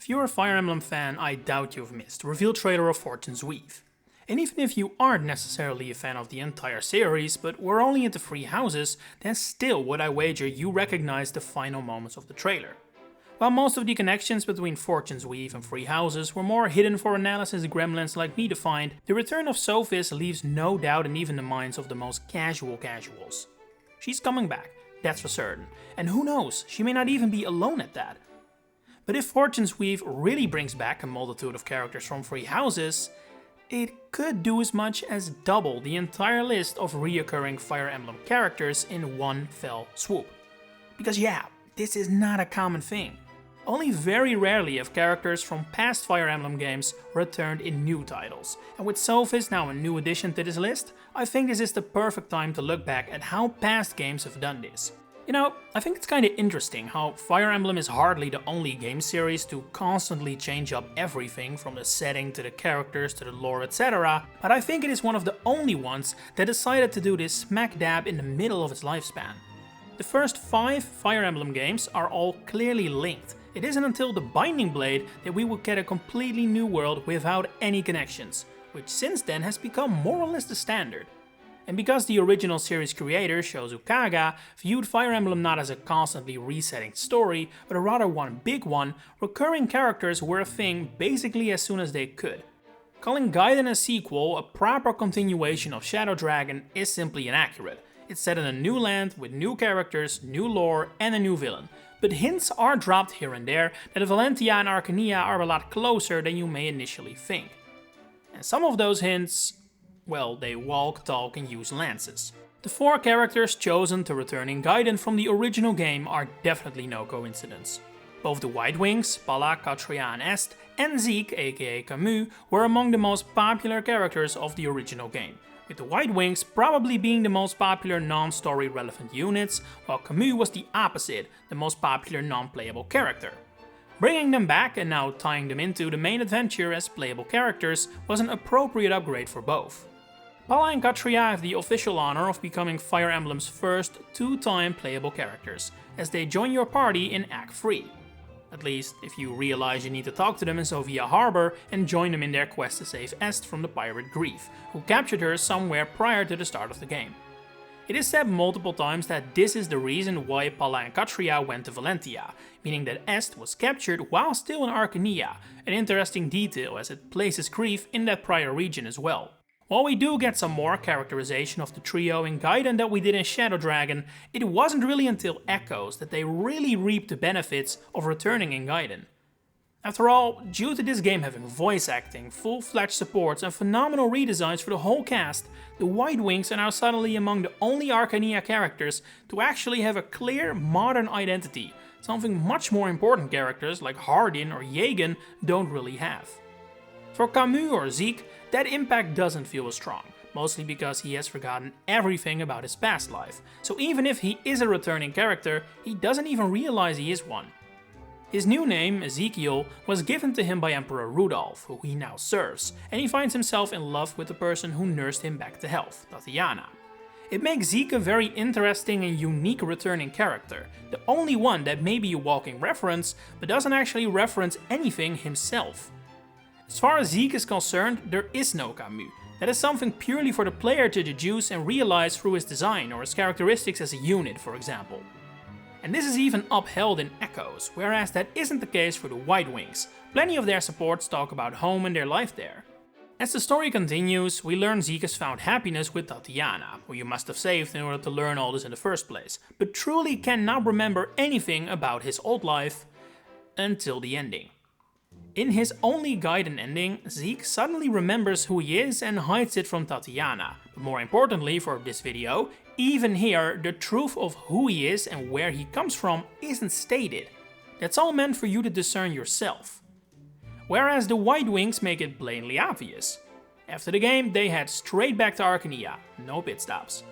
If you're a Fire Emblem fan, I doubt you've missed the reveal trailer of Fortune's Weave. And even if you aren't necessarily a fan of the entire series, but were only into Three Houses, then still would I wager you recognize the final moments of the trailer. While most of the connections between Fortune's Weave and Three Houses were more hidden for analysis gremlins like me to find, the return of Sothis leaves no doubt in even the minds of the most casual casuals. She's coming back, that's for certain, and who knows, she may not even be alone at that. But if Fortune's Weave really brings back a multitude of characters from Three Houses, it could do as much as double the entire list of reoccurring Fire Emblem characters in one fell swoop. Because yeah, this is not a common thing. Only very rarely have characters from past Fire Emblem games returned in new titles, and with Sothis now a new addition to this list, I think this is the perfect time to look back at how past games have done this. You know, I think it's kinda interesting how Fire Emblem is hardly the only game series to constantly change up everything from the setting to the characters to the lore, etc. But I think it is one of the only ones that decided to do this smack dab in the middle of its lifespan. The first 5 Fire Emblem games are all clearly linked. It isn't until the Binding Blade that we would get a completely new world without any connections, which since then has become more or less the standard. And because the original series creator, Shozu Kaga, viewed Fire Emblem not as a constantly resetting story, but a rather one big one, recurring characters were a thing basically as soon as they could. Calling Gaiden a sequel, a proper continuation of Shadow Dragon, is simply inaccurate. It's set in a new land with new characters, new lore and a new villain. But hints are dropped here and there that Valentia and Arcania are a lot closer than you may initially think. And some of those hints, well, they walk, talk and use lances. The 4 characters chosen to return in Gaiden from the original game are definitely no coincidence. Both the Whitewings, Palla, Katria and Est, and Zeke, aka Camus, were among the most popular characters of the original game, with the Whitewings probably being the most popular non-story relevant units, while Camus was the opposite, the most popular non-playable character. Bringing them back and now tying them into the main adventure as playable characters was an appropriate upgrade for both. Palla and Katria have the official honor of becoming Fire Emblem's first 2-time playable characters, as they join your party in Act 3. At least, if you realize you need to talk to them in Sofia Harbor and join them in their quest to save Est from the pirate Grief, who captured her somewhere prior to the start of the game. It is said multiple times that this is the reason why Palla and Katria went to Valentia, meaning that Est was captured while still in Arcania, an interesting detail as it places Grief in that prior region as well. While we do get some more characterization of the trio in Gaiden that we did in Shadow Dragon, it wasn't really until Echoes that they really reaped the benefits of returning in Gaiden. After all, due to this game having voice acting, full-fledged supports and phenomenal redesigns for the whole cast, the Whitewings are now suddenly among the only Arcania characters to actually have a clear modern identity, something much more important characters like Hardin or Jagen don't really have. For Camus or Zeke, that impact doesn't feel as strong, mostly because he has forgotten everything about his past life, so even if he is a returning character, he doesn't even realize he is one. His new name, Ezekiel, was given to him by Emperor Rudolf, who he now serves, and he finds himself in love with the person who nursed him back to health, Tatiana. It makes Zeke a very interesting and unique returning character, the only one that may be a walking reference, but doesn't actually reference anything himself. As far as Zeke is concerned, there is no Camus. That is something purely for the player to deduce and realize through his design or his characteristics as a unit, for example. And this is even upheld in Echoes, whereas that isn't the case for the Whitewings. Plenty of their supports talk about home and their life there. As the story continues, we learn Zeke has found happiness with Tatiana, who you must have saved in order to learn all this in the first place, but truly cannot remember anything about his old life until the ending. In his only Gaiden ending, Zeke suddenly remembers who he is and hides it from Tatiana, but more importantly for this video, even here the truth of who he is and where he comes from isn't stated. That's all meant for you to discern yourself. Whereas the Whitewings make it plainly obvious. After the game they head straight back to Arcania, no pit stops.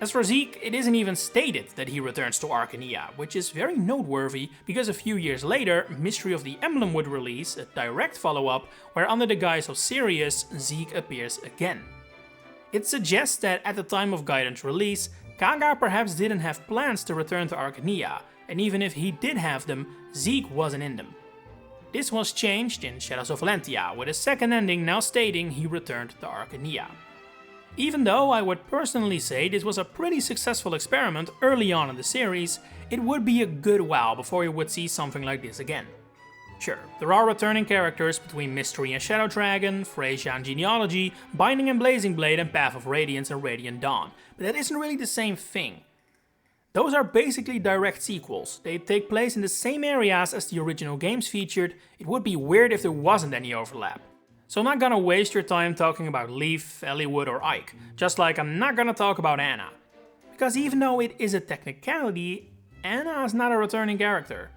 As for Zeke, it isn't even stated that he returns to Arcania, which is very noteworthy because a few years later, Mystery of the Emblem would release a direct follow-up where under the guise of Sirius, Zeke appears again. It suggests that at the time of Gaiden's release, Kaga perhaps didn't have plans to return to Arcania, and even if he did have them, Zeke wasn't in them. This was changed in Shadows of Valentia, with a second ending now stating he returned to Arcania. Even though I would personally say this was a pretty successful experiment early on in the series, it would be a good while before you would see something like this again. Sure, there are returning characters between Mystery and Shadow Dragon, Freyja and Genealogy, Binding and Blazing Blade and Path of Radiance and Radiant Dawn, but that isn't really the same thing. Those are basically direct sequels. They take place in the same areas as the original games featured. It would be weird if there wasn't any overlap. So I'm not gonna waste your time talking about Leaf, Eliwood or Ike, just like I'm not gonna talk about Anna. Because even though it is a technicality, Anna is not a returning character.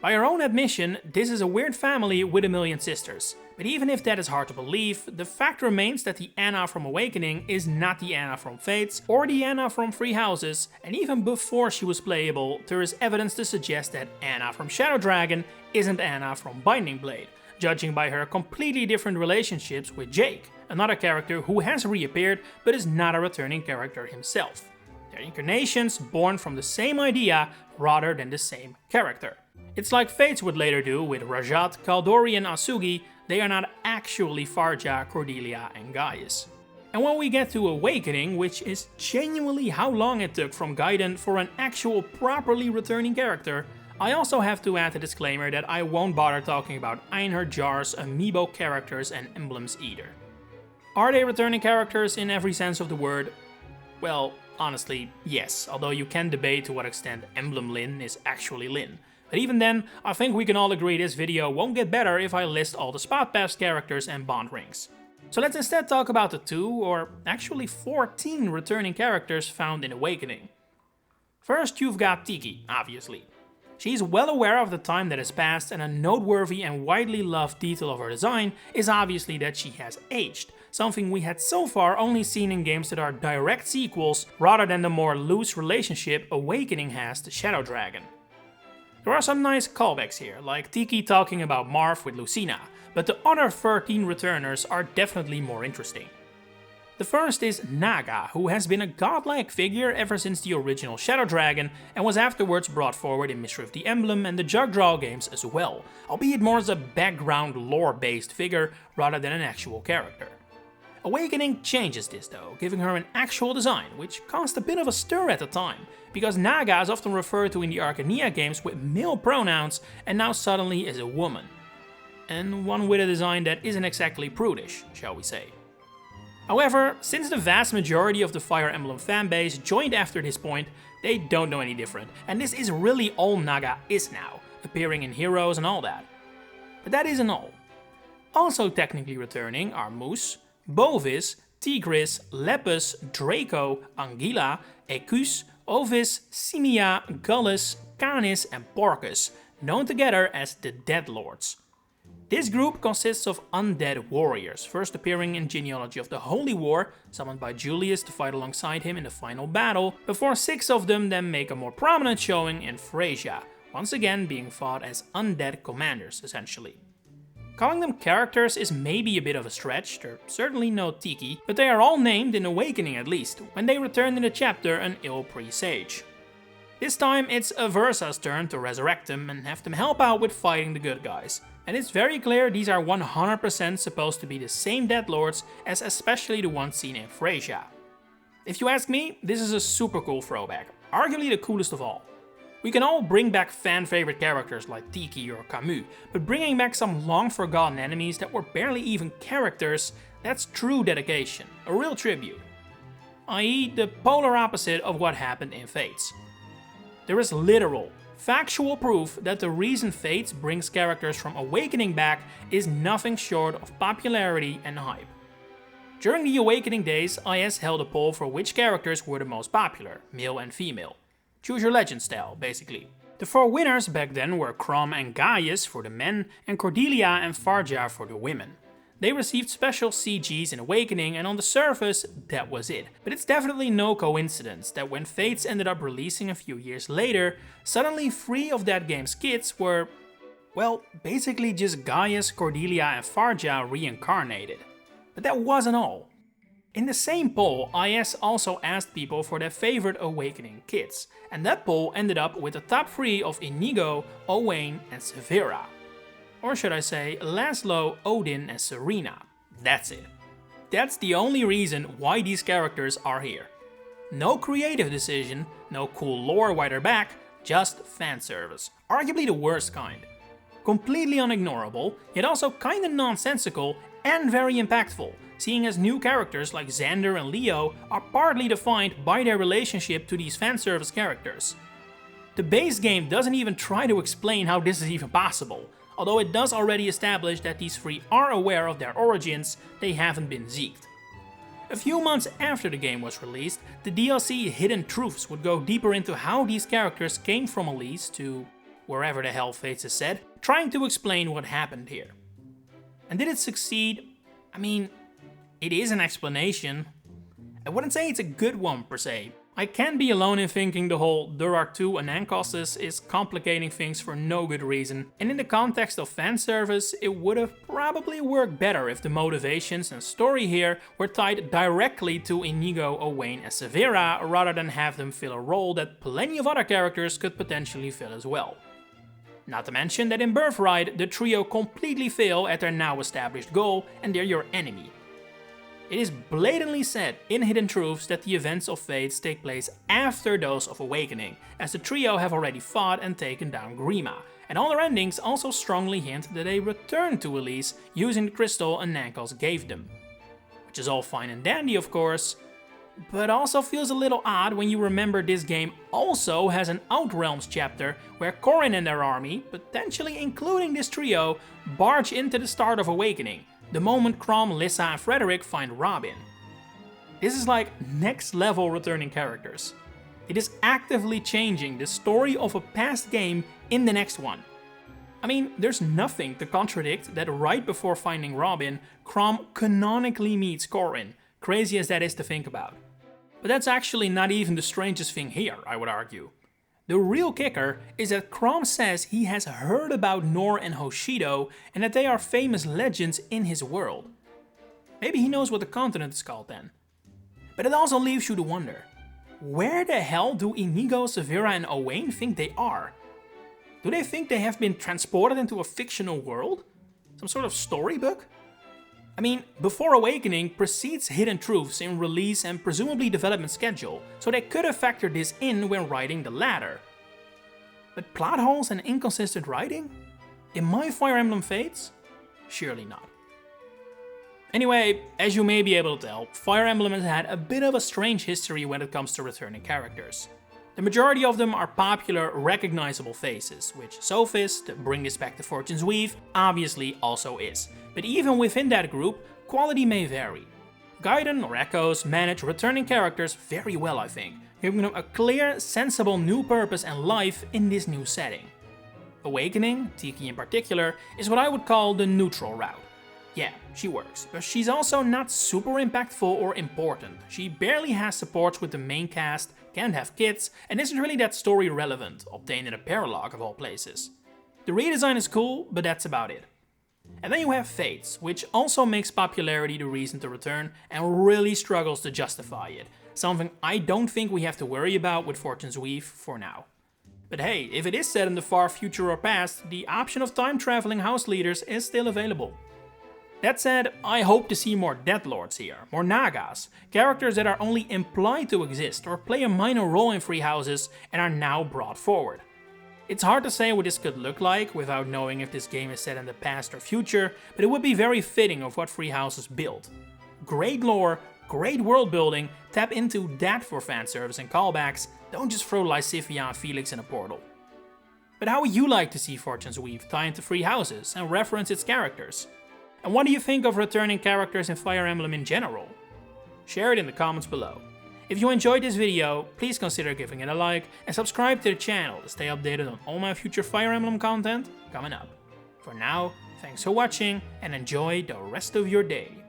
By her own admission, this is a weird family with a million sisters. But even if that is hard to believe, the fact remains that the Anna from Awakening is not the Anna from Fates or the Anna from Three Houses, and even before she was playable, there is evidence to suggest that Anna from Shadow Dragon isn't Anna from Binding Blade, judging by her completely different relationships with Jake, another character who has reappeared but is not a returning character himself. They're incarnations born from the same idea rather than the same character. It's like Fates would later do with Rajat, Kaldori and Asugi. They are not actually Farja, Cordelia and Gaius. And when we get to Awakening, which is genuinely how long it took from Gaiden for an actual properly returning character, I also have to add the disclaimer that I won't bother talking about Einherjar Jar's amiibo characters and emblems either. Are they returning characters in every sense of the word? Well, honestly, yes, although you can debate to what extent Emblem Lyn is actually Lyn. But even then, I think we can all agree this video won't get better if I list all the spot pass characters and bond rings. So let's instead talk about the 2, or actually 14 returning characters found in Awakening. First you've got Tiki, obviously. She's well aware of the time that has passed, and a noteworthy and widely loved detail of her design is obviously that she has aged, something we had so far only seen in games that are direct sequels rather than the more loose relationship Awakening has to Shadow Dragon. There are some nice callbacks here, like Tiki talking about Marth with Lucina, but the other 13 returners are definitely more interesting. The first is Naga, who has been a godlike figure ever since the original Shadow Dragon and was afterwards brought forward in Mystery of the Emblem and the Jugdraw games as well, albeit more as a background lore-based figure rather than an actual character. Awakening changes this though, giving her an actual design, which caused a bit of a stir at the time, because Naga is often referred to in the Arcania games with male pronouns and now suddenly is a woman. And one with a design that isn't exactly prudish, shall we say. However, since the vast majority of the Fire Emblem fanbase joined after this point, they don't know any different, and this is really all Naga is now, appearing in Heroes and all that. But that isn't all. Also technically returning are Moose, Bovis, Tigris, Lepus, Draco, Anguilla, Ecus, Ovis, Simia, Gullus, Canis and Porcus, known together as the Dead Lords. This group consists of undead warriors, first appearing in Genealogy of the Holy War, summoned by Julius to fight alongside him in the final battle, before 6 of them then make a more prominent showing in Freyja, once again being fought as undead commanders essentially. Calling them characters is maybe a bit of a stretch, they're certainly no Tiki, but they are all named in Awakening at least, when they return in the chapter An Ill Presage. This time it's Aversa's turn to resurrect them and have them help out with fighting the good guys. And it's very clear these are 100% supposed to be the same Dead Lords as especially the ones seen in Freyja. If you ask me, this is a super cool throwback, arguably the coolest of all. We can all bring back fan favorite characters like Tiki or Camus, but bringing back some long forgotten enemies that were barely even characters, that's true dedication, a real tribute. I.e. the polar opposite of what happened in Fates. There is literal, factual proof that the reason Fates brings characters from Awakening back is nothing short of popularity and hype. During the Awakening days, IS held a poll for which characters were the most popular, male and female. Choose your legend style, basically. The 4 winners back then were Crom and Gaius for the men, and Cordelia and Farja for the women. They received special CGs in Awakening, and on the surface, that was it. But it's definitely no coincidence that when Fates ended up releasing a few years later, suddenly 3 of that game's kids were, well, basically just Gaius, Cordelia and Farja reincarnated. But that wasn't all. In the same poll, IS also asked people for their favorite Awakening kids, and that poll ended up with the top 3 of Inigo, Owain and Severa. Or should I say, Lazlow, Odin, and Selena. That's it. That's the only reason why these characters are here. No creative decision, no cool lore why they're back, just fan service. Arguably the worst kind. Completely unignorable, yet also kinda nonsensical and very impactful, seeing as new characters like Xander and Leo are partly defined by their relationship to these fanservice characters. The base game doesn't even try to explain how this is even possible, although it does already establish that these three are aware of their origins, they haven't been Zeked. A few months after the game was released, the DLC Hidden Truths would go deeper into how these characters came from Elise to wherever the hell Fates is said, trying to explain what happened here. And did it succeed? I mean, it is an explanation. I wouldn't say it's a good one per se. I can't be alone in thinking the whole there are two Anankoses is complicating things for no good reason, and in the context of fanservice, it would have probably worked better if the motivations and story here were tied directly to Inigo, Owain and Severa rather than have them fill a role that plenty of other characters could potentially fill as well. Not to mention that in Birthright, the trio completely fail at their now established goal and they're your enemy. It is blatantly said in Hidden Truths that the events of Fates take place after those of Awakening, as the trio have already fought and taken down Grima, and all their endings also strongly hint that they returned to Elise using the crystal Anankos gave them. Which is all fine and dandy of course, but also feels a little odd when you remember this game also has an Outrealms chapter where Corrin and their army, potentially including this trio, barge into the start of Awakening, the moment Crom, Lissa and Frederick find Robin. This is like next level returning characters. It is actively changing the story of a past game in the next one. I mean, there's nothing to contradict that right before finding Robin, Crom canonically meets Corrin, crazy as that is to think about. But that's actually not even the strangest thing here, I would argue. The real kicker is that Crom says he has heard about Nor and Hoshido and that they are famous legends in his world. Maybe he knows what the continent is called then. But it also leaves you to wonder, where the hell do Inigo, Severa and Owain think they are? Do they think they have been transported into a fictional world? Some sort of storybook? I mean, Before Awakening precedes Hidden Truths in release and presumably development schedule, so they could have factored this in when writing the latter. But plot holes and inconsistent writing? In my Fire Emblem Fates? Surely not. Anyway, as you may be able to tell, Fire Emblem has had a bit of a strange history when it comes to returning characters. The majority of them are popular, recognizable faces, which Sothis, to bring this back to Fortune's Weave, obviously also is. But even within that group, quality may vary. Gaiden or Echoes manage returning characters very well, I think, giving them a clear, sensible new purpose and life in this new setting. Awakening, Tiki in particular, is what I would call the neutral route. Yeah, she works, but she's also not super impactful or important. She barely has supports with the main cast, can't have kids, and isn't really that story relevant, obtained in a paralog of all places. The redesign is cool, but that's about it. And then you have Fates, which also makes popularity the reason to return and really struggles to justify it, something I don't think we have to worry about with Fortune's Weave for now. But hey, if it is set in the far future or past, the option of time-traveling house leaders is still available. That said, I hope to see more Deathlords here, more Nagas, characters that are only implied to exist or play a minor role in Free Houses and are now brought forward. It's hard to say what this could look like without knowing if this game is set in the past or future, but it would be very fitting of what Free Houses built. Great lore, great world building, tap into that for fanservice and callbacks, don't just throw Lysithea and Felix in a portal. But how would you like to see Fortune's Weave tie into Free Houses and reference its characters? And what do you think of returning characters in Fire Emblem in general? Share it in the comments below. If you enjoyed this video, please consider giving it a like and subscribe to the channel to stay updated on all my future Fire Emblem content coming up. For now, thanks for watching and enjoy the rest of your day.